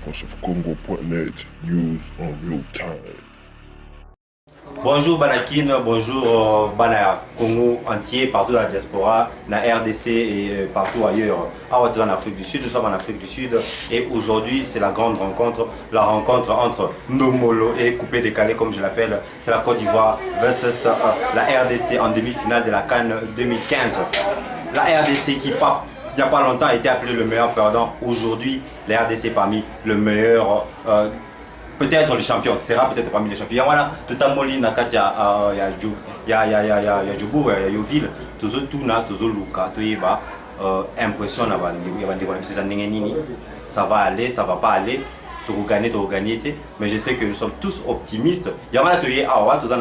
voiceofcongo.net, news en real time. Bonjour Banakin, bonjour Bana Congo entier, partout dans la diaspora, la RDC et partout ailleurs. En Afrique du Sud, nous sommes en Afrique du Sud et aujourd'hui c'est la grande rencontre, la rencontre entre Nomolo et Coupé Décalé comme je l'appelle. C'est la Côte d'Ivoire versus la RDC en demi-finale de la CAN 2015. La RDC qui il n'y a pas longtemps a été appelée le meilleur perdant. Aujourd'hui, la RDC parmi le meilleur peut-être le champion, sera peut-être parmi les champions. Voilà, tout à Moli, Nakati, il y a Djobour, il y a Yoville, toujours Tuna, toujours Luka, tout y va, impression, ça va aller, ça va pas aller, tu gagner, mais je sais que nous sommes tous optimistes. Il y a un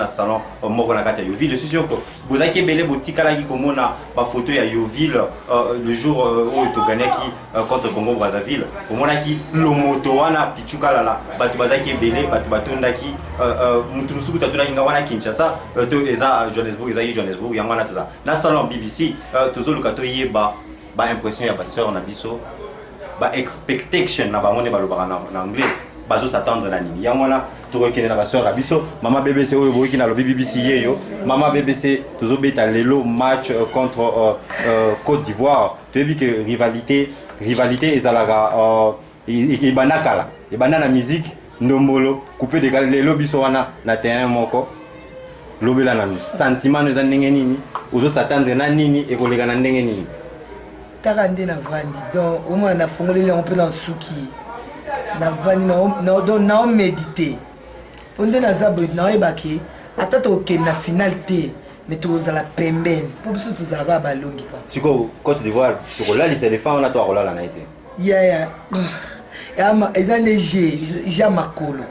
salon, je suis sûr que vous avez belé boutique là qui comme on a pas photo à Yoville le jour où tu gagné qui contre Congo Brazzaville. Comme on a qui le moto wana pichuka là, batu bazaki belé, batu batunda qui mutunusuku tatuna ingawana Kinshasa, to eza Johannesburg, yangwana toza. Na salon BBC, tozo lukato yeba ba impression ya ba sœur na biso. Ba expectation na bango ne balobaka na anglais bazo s'attendre na nini yangwana to rekene na ba sœur na biso mama BBC oyo boki na lo BBC yeyo mama BBC tozo beta lelo match contre Côte d'Ivoire to yebi que rivalité ezalaka e banakala e banana musique ndombolo Coupé Décalé lelo biso wana na terrain moko lobela na sentiment no za ndenge nini ozo s'attendre na nini e kolega na ndenge nini Tarande na vandi donc au moins na fongoleli on peut dans souki na vandi na méditer onde na zabo na ebaki atata okem na finalité mais tu la pembeni pour biso tu zara balongi pa siko Côte d'Ivoire tu kolali c'est les femmes na toi kolala na été ya ezande ja makolo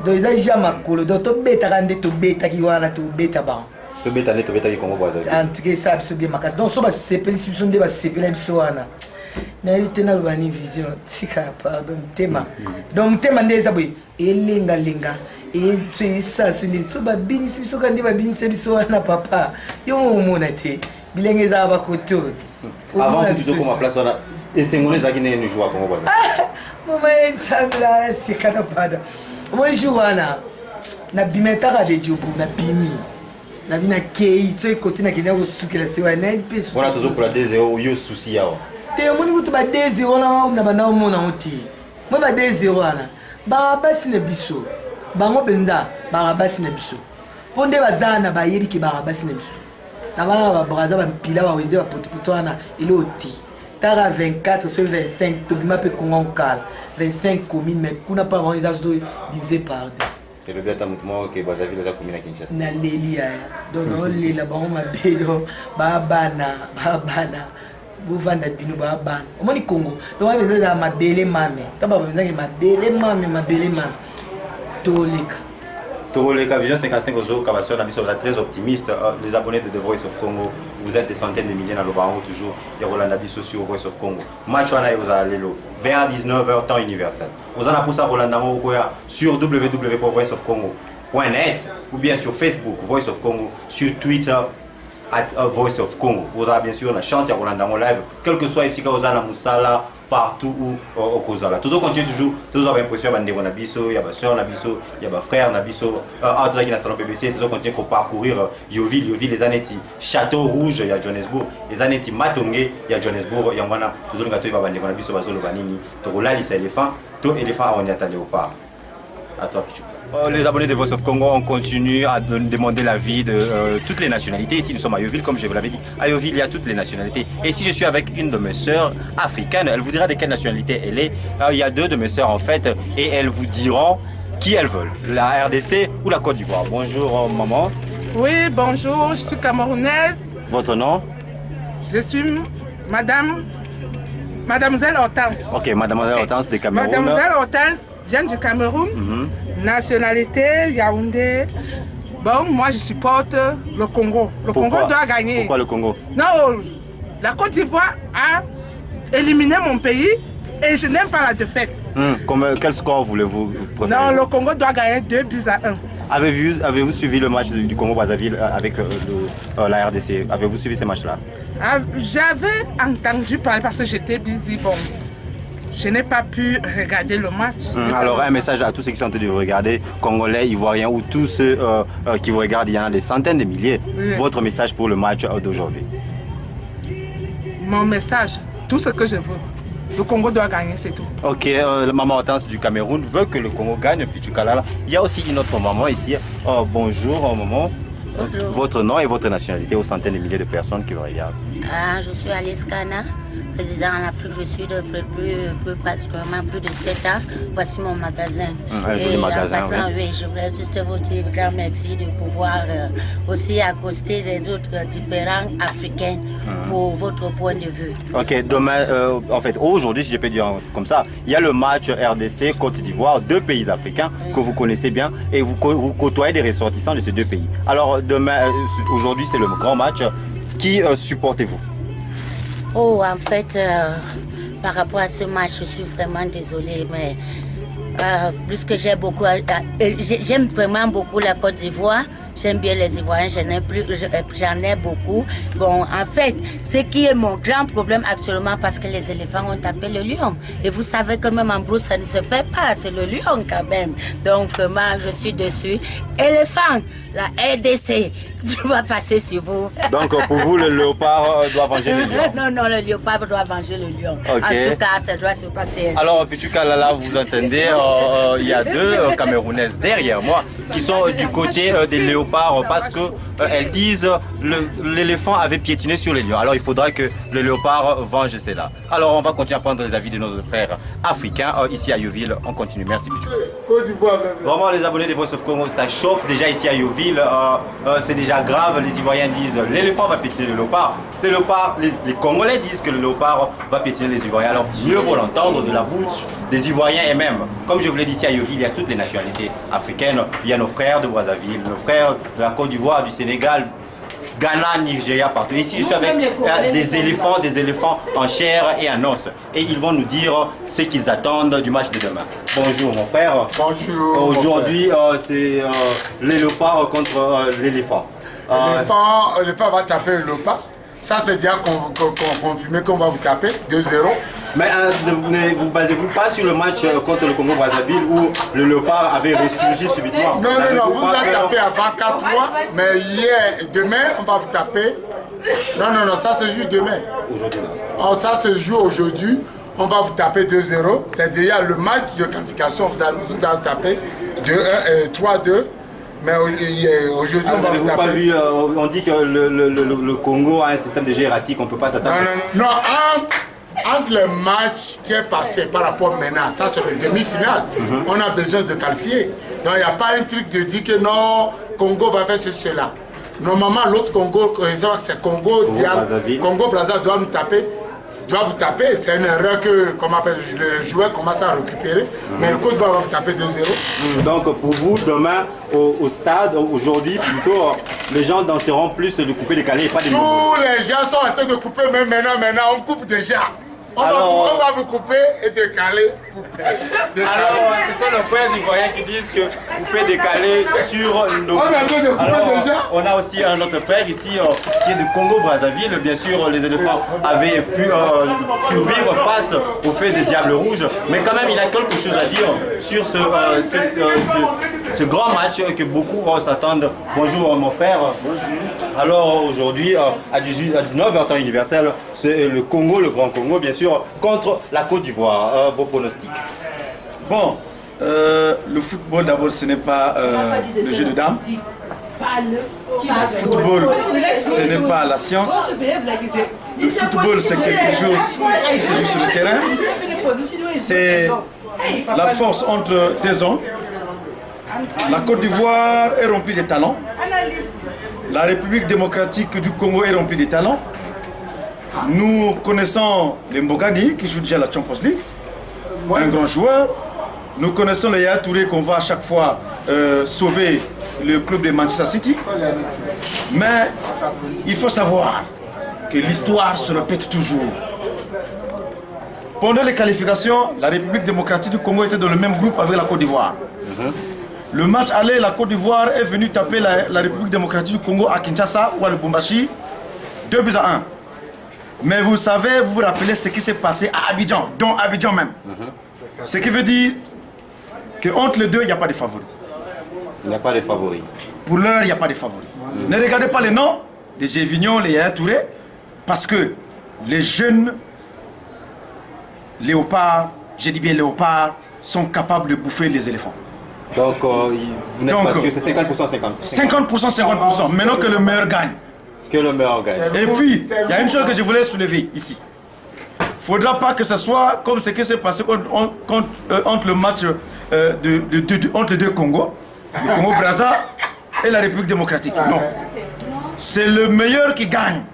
donc eza ja makolo donc to beta rande to beta ki wana to beta ba to beta ki Congo Brazzaville en tout cas ça biso bien makasi donc so ba sepeli biso nde ba sepela biso wana na éviter na lobani vision tika pardon tema donc tema nde eza boy elenga et tu ça suni so ba bini biso kandi ba bini biso wana papa yo mona te bilenge za ba koto avant que tu te comme place wana et c'est ngone za ki ne joue à Congo Brazzaville mama ensembla c'est kanapada moi joue wana na bimetaka de jobu na bimi na bina kei so côté na kenya ko sukela se wana peso wana tozo pour la 2-0 yo souci yao te moni kutu ba 2-0 na bana mona oti mo ba 2-0 wana ba basi na biso bango benza ba basi na biso ponde bazana ba yebi ki ba basi na biso na bana ba braza ba mpila ba wenze ba potopoto wana ile oti tara 24 sur 25 to bima pe Congo kal 25 communes mais kuna pas on les a divisé par deux. Et le biata mutumo que Brazzaville za commune à Kinshasa na lelia donc on les la ba ma bedo ba bana buvanda bino ba bana omoni Congo donc on les a mabele mame taba ba nzangi mabele mame Toleka Vision 55 aujourd'hui Kabasson Nabiso très optimiste. Les abonnés de The Voice of Congo, vous êtes des centaines de milliers dans le baron toujours. Il y a Roland Nabiso sur Voice of Congo. Match on a eu à l'élo 20 à 19h temps universel. Vous en avez pour ça Roland Namo sur www.voiceofcongo.net ou bien sur Facebook Voice of Congo, sur Twitter Voice of Congo. Vous avez bien sûr la chance à Roland Namo live, quel que soit ici quand vous avez la Moussala partout où au Kozala. Toujours continue toujours, toujours avez l'impression qu'il y a Nabiso, il y a ma soeur Nabiso, il y a ma frère Nabiso, tout ça qui est dans le salon BBC, toujours continue à parcourir Yoville, les années Château Rouge, il y a Johannesburg, les années Matongé, il y a Johannesburg, il y a Mwana, toujours quand il y a Nabiso, Bazolo Banini, Torolali c'est éléphant, tout éléphant on y a léopard. À toi, Pichou. Les abonnés de Voice of Congo, on continue à demander l'avis de toutes les nationalités. Ici, nous sommes à Yoville, comme je vous l'avais dit. À Yoville, il y a toutes les nationalités. Et si je suis avec une de mes sœurs africaines, elle vous dira de quelle nationalité elle est. Il y a deux de mes sœurs, en fait, et elles vous diront qui elles veulent, la RDC ou la Côte d'Ivoire. Bonjour, maman. Oui, bonjour, je suis camerounaise. Votre nom? Je suis Mademoiselle Hortense. Ok, Mademoiselle Hortense de Cameroun. Mademoiselle Hortense vient du Cameroun. Nationalité, Yaoundé. Bon, moi je supporte le Congo. Le Congo doit gagner. Pourquoi le Congo? Non, la Côte d'Ivoire a éliminé mon pays et je n'aime pas la défaite. Quel score voulez-vous préférer? Non, le Congo doit gagner 2-1. Avez-vous suivi le match du Congo-Brazzaville avec la RDC? Avez-vous suivi ces matchs-là? J'avais entendu parler parce que j'étais busy. Bon, je n'ai pas pu regarder le match. Alors un message à tous ceux qui sont en train de regarder, Congolais, Ivoiriens ou tous ceux qui vous regardent, il y en a des centaines de milliers. Oui. Votre message pour le match d'aujourd'hui? Mon message, tout ce que je veux, le Congo doit gagner, c'est tout. Ok, la maman Hortense du Cameroun veut que le Congo gagne, puis tu calala. Il y a aussi une autre maman ici. Bonjour maman. Bonjour. Votre nom et votre nationalité aux centaines de milliers de personnes qui vous regardent. Je suis Alice Kana, président en Afrique. Je suis depuis pratiquement plus de 7 ans. Voici mon magasin. Un joli magasin, en passant, oui, je voudrais juste vous dire un grand merci de pouvoir aussi accoster les autres différents Africains pour votre point de vue. Ok, demain, en fait, aujourd'hui, si je peux dire comme ça, il y a le match RDC Côte d'Ivoire, deux pays africains que vous connaissez bien et vous côtoyez des ressortissants de ces deux pays. Alors, demain, aujourd'hui, c'est le grand match. Qui supportez-vous? Oh, en fait, par rapport à ce match, je suis vraiment désolée, mais puisque j'aime vraiment beaucoup la Côte d'Ivoire. J'aime bien les Ivoiriens, j'en ai beaucoup. Bon, en fait, ce qui est mon grand problème actuellement, parce que les éléphants ont tapé le lion. Et vous savez que même en brousse, ça ne se fait pas, c'est le lion quand même. Donc vraiment, je suis dessus. Éléphant, la RDC, je vais passer sur vous. Donc pour vous, le léopard doit venger le lion? Non, le léopard doit venger le lion. Okay. En tout cas, ça doit se passer ainsi. Alors, Pichu Kalala, vous entendez, il y a deux Camerounaises derrière moi qui sont du côté des léopards parce qu'elles disent l'éléphant avait piétiné sur les lions. Alors, il faudra que le léopard venge cela. Alors, on va continuer à prendre les avis de nos frères africains ici à Yeoville. On continue. Merci, Pichu. Vraiment, les abonnés de Voice of Congo, ça chauffe déjà ici à Yeoville. C'est déjà grave. Les Ivoiriens disent l'éléphant va piétiner le léopard. Les Congolais disent que le léopard va piétiner les Ivoiriens. Alors, mieux vaut l'entendre de la bouche des Ivoiriens et même, comme je vous l'ai dit ici à Yeoville, il y a toutes les nationalités africaines. Il y a nos frères de Brazzaville, nos frères de la Côte d'Ivoire, du Sénégal, Ghana, Nigeria, partout. Ici, je suis avec des éléphants en chair et en os. Et ils vont nous dire ce qu'ils attendent du match de demain. Bonjour mon frère. Bonjour. Aujourd'hui, c'est les léopards contre l'éléphant. L'éléphant va taper le léopard. Ça, c'est déjà confirmé qu'on va vous taper 2-0. Mais ne vous basez-vous pas sur le match contre le Congo-Brazzaville où le léopard avait ressurgi subitement? Non, vous avez tapé avant 4 mois, mais hier et demain, on va vous taper. Non, ça se joue demain. Aujourd'hui, non. Ça se joue aujourd'hui, on va vous taper 2-0. C'est déjà le match de qualification, vous allez taper 3-2. Mais aujourd'hui, on va vous taper. Pas vu, on dit que le Congo a un système de jeu erratique, on ne peut pas s'attendre. Non, entre le match qui est passé par rapport maintenant, ça c'est le demi-finale, on a besoin de qualifier. Donc il n'y a pas un truc de dire que non, Congo va faire cela. Normalement, l'autre Congo, c'est Congo-Brazzaville doit nous taper. Doit vous taper, c'est une erreur que le joueur commence à récupérer, mais le coach va vous taper 2-0. Donc pour vous, demain au stade, aujourd'hui plutôt, les gens danseront plus le coupé décalé et pas des Tous les gens sont en train de couper, même maintenant on coupe déjà. On va vous couper et décaler. Alors, ce sont nos frères ivoiriens qui disent que couper décalé sur nos... On a aussi un autre frère ici qui est du Congo-Brazzaville. Bien sûr, les éléphants avaient pu survivre face au fait des Diables Rouges. Mais quand même, il a quelque chose à dire sur ce grand match que beaucoup s'attendent. Bonjour mon frère. Alors aujourd'hui, à 19h temps universel, c'est le Congo, le Grand Congo, bien sûr, contre la Côte d'Ivoire. Vos pronostics? Bon, le football d'abord, ce n'est pas le jeu de dames. Le football, ce n'est pas la science. Le football, c'est quelque chose qui se joue sur le terrain. C'est la force entre deux hommes. La Côte d'Ivoire est remplie de talents. La République démocratique du Congo est remplie de talents. Nous connaissons les Mbogani qui joue déjà la Champions League, un grand joueur. Nous connaissons les Yaya Touré qu'on va à chaque fois sauver le club de Manchester City. Mais il faut savoir que l'histoire se répète toujours. Pendant les qualifications, la République démocratique du Congo était dans le même groupe avec la Côte d'Ivoire. Le match aller, la Côte d'Ivoire est venue taper la République démocratique du Congo à Kinshasa ou à Lubumbashi, 2-1. Mais vous savez, vous vous rappelez ce qui s'est passé à Abidjan, dans Abidjan même. Ce qui veut dire qu'entre les deux, il n'y a pas de favoris. Il n'y a pas de favoris. Pour l'heure, il n'y a pas de favoris. Ne regardez pas les noms de Gévignon, les Yaya Touré, parce que les jeunes léopards, je dis bien léopards, sont capables de bouffer les éléphants. Donc, vous n'êtes pas sûr, c'est 50%, 50%. 50%. Maintenant que le meilleur gagne. Que le meilleur gagne. Et puis, il y a une chose que je voulais soulever ici. Il ne faudra pas que ce soit comme ce qui s'est passé entre le match entre les deux Congos, le Congo-Brazza et la République démocratique. Non. C'est le meilleur qui gagne.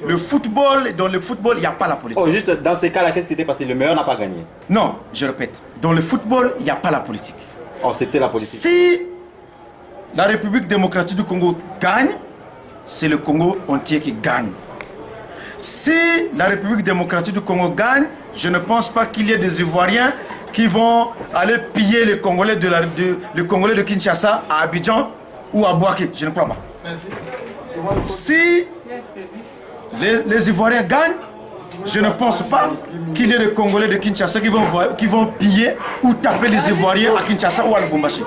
Le football, dans le football, il n'y a pas la politique. Oh, juste dans ces cas-là, qu'est-ce qui était passé? Le meilleur n'a pas gagné. Non, je répète. Dans le football, il n'y a pas la politique. Oh, c'était la politique. Si la République démocratique du Congo gagne, c'est le Congo entier qui gagne. Si la République démocratique du Congo gagne, je ne pense pas qu'il y ait des Ivoiriens qui vont aller piller les Congolais de Kinshasa à Abidjan ou à Bouaké. Je ne crois pas. Si les Ivoiriens gagnent, je ne pense pas qu'il y ait des Congolais de Kinshasa qui vont piller ou taper les Ivoiriens à Kinshasa ou à Lubumbashi.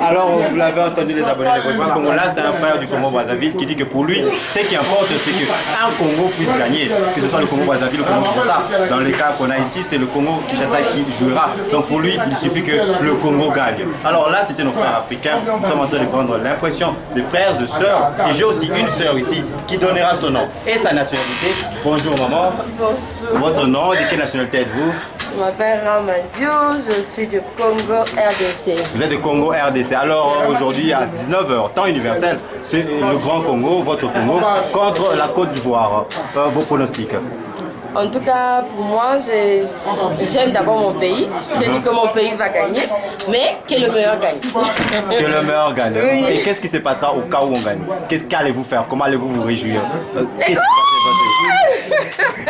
Alors, vous l'avez entendu, les abonnés de Voice of Congo. Là, c'est un frère du Congo-Brazzaville qui dit que pour lui, ce qui importe, c'est qu'un Congo puisse gagner, que ce soit le Congo-Brazzaville ou le Congo-Kinshasa. Dans les cas qu'on a ici, c'est le Congo-Kinshasa qui jouera. Donc pour lui, il suffit que le Congo gagne. Alors là, c'était nos frères africains. Nous sommes en train de prendre l'impression des frères et sœurs. Et j'ai aussi une sœur ici qui donnera son nom et sa nationalité. Bonjour maman. Votre nom, de quelle nationalité êtes-vous? Je m'appelle Ramadiou, je suis du Congo RDC. Vous êtes du Congo RDC. Alors aujourd'hui à 19h, temps universel, c'est le Grand Congo, votre Congo, contre la Côte d'Ivoire. Vos pronostics? En tout cas, pour moi, j'aime d'abord mon pays. Je dis que mon pays va gagner, mais que le meilleur gagne. Que le meilleur gagne. Oui. Et qu'est-ce qui se passera au cas où on gagne? Qu'allez-vous faire? Comment allez-vous vous réjouir?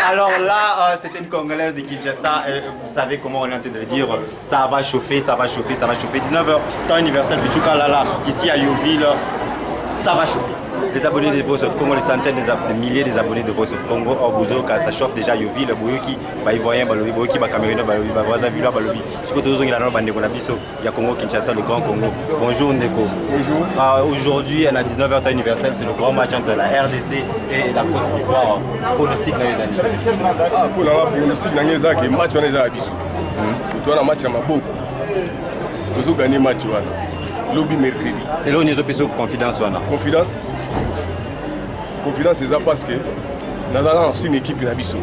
Alors là, c'était une Congolaise de Kinshasa. Vous savez comment on est en train de le dire. Ça va chauffer, ça va chauffer, ça va chauffer. 19h, temps universel, Pichuka Lala, ici à Yoville, ça va chauffer. Les abonnés de Voice of Congo, les centaines de milliers des abonnés de Voice of Congo, ça chauffe déjà Yoville, Boyoki, Ivoirien, Boyoki, Camerounais, Brazzaville, ce que tous les gens il y a Congo, Kinshasa, le Grand Congo. Bonjour Ndeko. Bonjour. Aujourd'hui, à 19h temps universel, c'est le grand match entre la RDC et la Côte d'Ivoire. Pronostic dans les années. Pour le pronostic dans les années, le match on est à Bissau. Pour le match, on a beaucoup. Nous avons gagné le match. Lobby mercredi. Et là, on est sur confiance. Confidence. Confidence, c'est ça parce que nous avons lancé une équipe dans Bissau.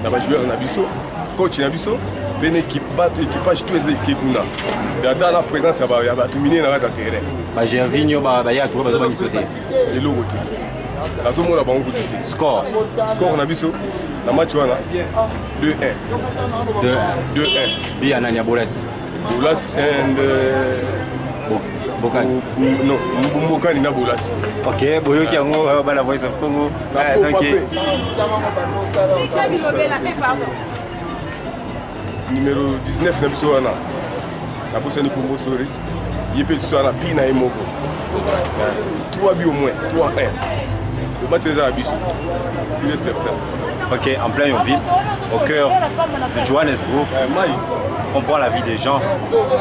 Nous avons joué dans Bissau, coach dans Bissau, une équipage, tous les équipes. Dans la présence, ça va dominer dans le terrain. J'ai un vigno, il y a tout le monde qui saute. Et l'autre côté. La zone où on a beaucoup de score. Score dans Bissau. Le match, 2-1. 2-1. Bien, Nania Bolas. Bolas and. Bokani. Non, Bokani na Bolas. Ok, Boyoki yango la Voice of Congo. Numéro 19 na biso wana. Na bossa ni Congo sori. Yepé so na bi na emoko. 3 buts au moins, 3-1. Le match est à Bissau. C'est certain. Ok, en plein Yonville, au cœur de Johannesburg, on prend la vie des gens.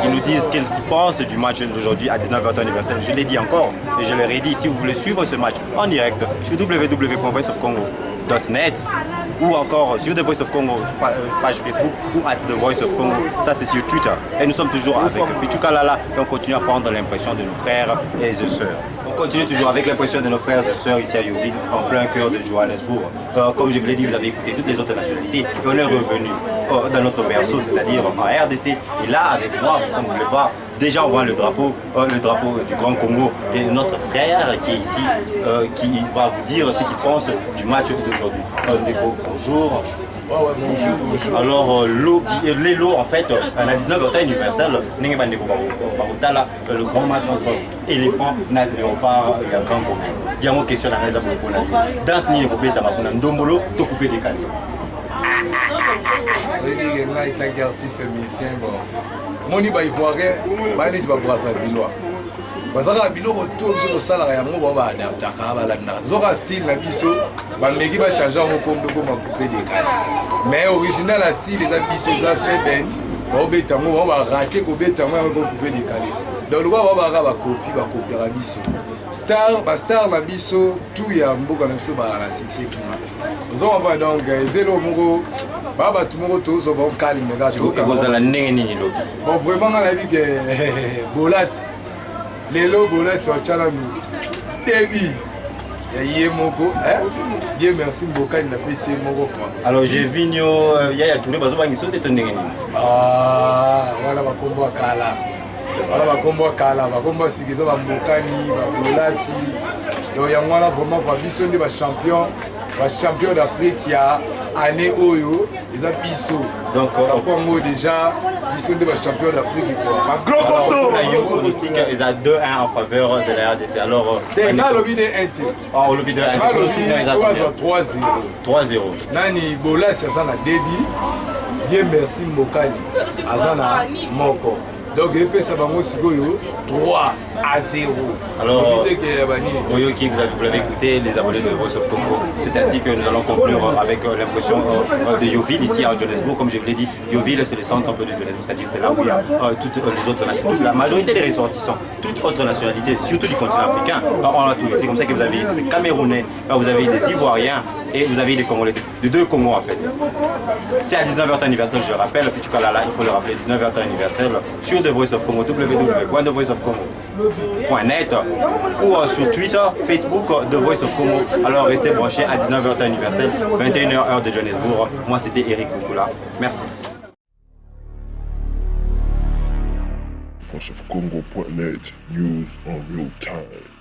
Ils nous disent qu'ils pensent du match d'aujourd'hui à 19h anniversaire. Je l'ai dit encore et je leur ai dit, si vous voulez suivre ce match en direct sur www.voiceofcongo.net ou encore sur The Voice of Congo, page Facebook ou at The Voice of Congo, ça c'est sur Twitter. Et nous sommes toujours avec Pichuka Lala et on continue à prendre l'impression de nos frères et de sœurs. On continue toujours avec l'impression de nos frères et sœurs ici à Yoville, en plein cœur de Johannesburg. Comme je vous l'ai dit, vous avez écouté toutes les autres nationalités et on est revenu dans notre berceau, c'est-à-dire en RDC. Et là, avec moi, comme vous le voyez, déjà on voit le drapeau du Grand Congo et notre frère qui est ici, qui va vous dire ce qu'il pense du match d'aujourd'hui. Bonjour. Alors, les lots, en fait, à 19h universel, le grand match entre éléphants, léopards et Grand Congo. Il y a une question à la raison pour la dans ce niveau, il y a un dombolo, tout coupé des cases. Moni ba ivoirien ba les ba Brazzaville bazalaka biloko to biso tosalaka yango bao baadaptaka balandaka zoka style na biso bameki bachange yango kombe koma coupe décalé mais original ya style eza biso eza seben baobeta yango bao barate kobeta yango yango coupe décalé donc lokwa bao baka bakopiaka biso bastar na biso tout ya mboka na biso baka na succès kima ozomapa donc ezelo moko baa bato moko tozo baokalme ekozala ndenge nini lobi bon vraiment nga nayebi ke bolasi lelo bolasi otyalanu debi ya ye moko bien merci mbokani napesi ye moko alors j'ai vu nio Yaya Touré bazobangisa te to ndenge nini wana bakombo ya kala wana bakombo ya kala bakombo ya sika eza bambokani babolasi yango wana vraiment kwa biso nde bachampion d'Afrique ya année oyo eza biso donc yango déjà biso nde bachampion d'Afrique politique ils a 2-1 en faveur de la RDC alors nga lobi de 1 te oh lobi de 1 3-0 nani bolasi aza na debi bien merci mbokani aza na moko donc epesa bango sikoyo 3-0 alors Oyoki, vous l'avez écouté, les abonnés de Voice of Congo. C'est ainsi que nous allons conclure avec l'impression de Yeovil ici à Johannesburg. Comme je vous l'ai dit, Yeovil c'est le centre un peu de Johannesburg, c'est-à-dire c'est là où il y a toutes les autres nationalités, la majorité des ressortissants, toutes autres nationalités, surtout du continent africain. On a tout. C'est comme ça que vous avez des Camerounais, vous avez des Ivoiriens et vous avez des Congolais, de 2 Congos en fait. C'est à 19h anniversaire, je le rappelle, Petit Kalala, il faut le rappeler, 19h anniversaire sur The Voice of Congo, www.thevoiceofcongo.net ou sur Twitter, Facebook, The Voice of Congo. Alors restez branchés à 19h anniversaire, 21h heure de Johannesburg. Moi c'était Eric Koukoula. Merci. voiceofcongo.net, news on real time.